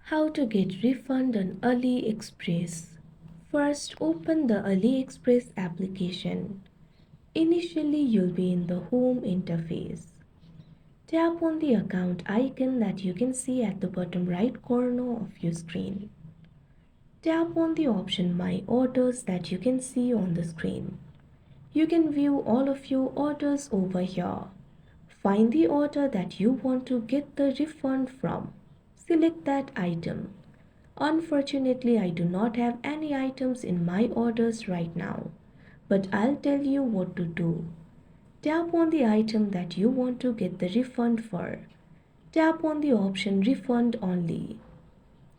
How to get refund on AliExpress. First, open the AliExpress application. Initially, you'll be in the home interface. Tap on the account icon that you can see at the bottom right corner of your screen. Tap on the option My Orders that you can see on the screen. You can view all of your orders over here. Find the order that you want to get the refund from. Select that item. Unfortunately, I do not have any items in my orders right now, but I'll tell you what to do. Tap on the item that you want to get the refund for. Tap on the option Refund Only.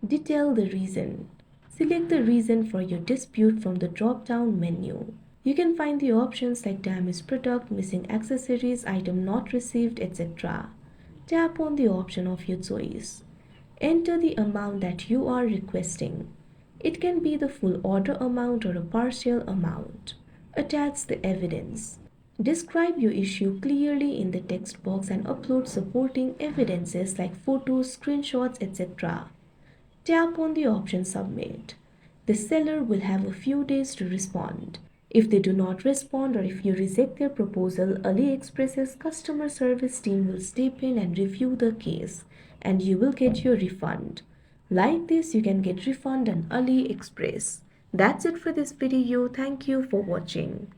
Detail the reason. Select the reason for your dispute from the drop-down menu. You can find the options like damaged product, missing accessories, item not received, etc. Tap on the option of your choice. Enter the amount that you are requesting. It can be the full order amount or a partial amount. Attach the evidence. Describe your issue clearly in the text box and upload supporting evidences like photos, screenshots, etc. Tap on the option Submit. The seller will have a few days to respond. If they do not respond or if you reject their proposal, AliExpress's customer service team will step in and review the case, and you will get your refund. Like this, you can get refund on AliExpress. That's it for this video. Thank you for watching.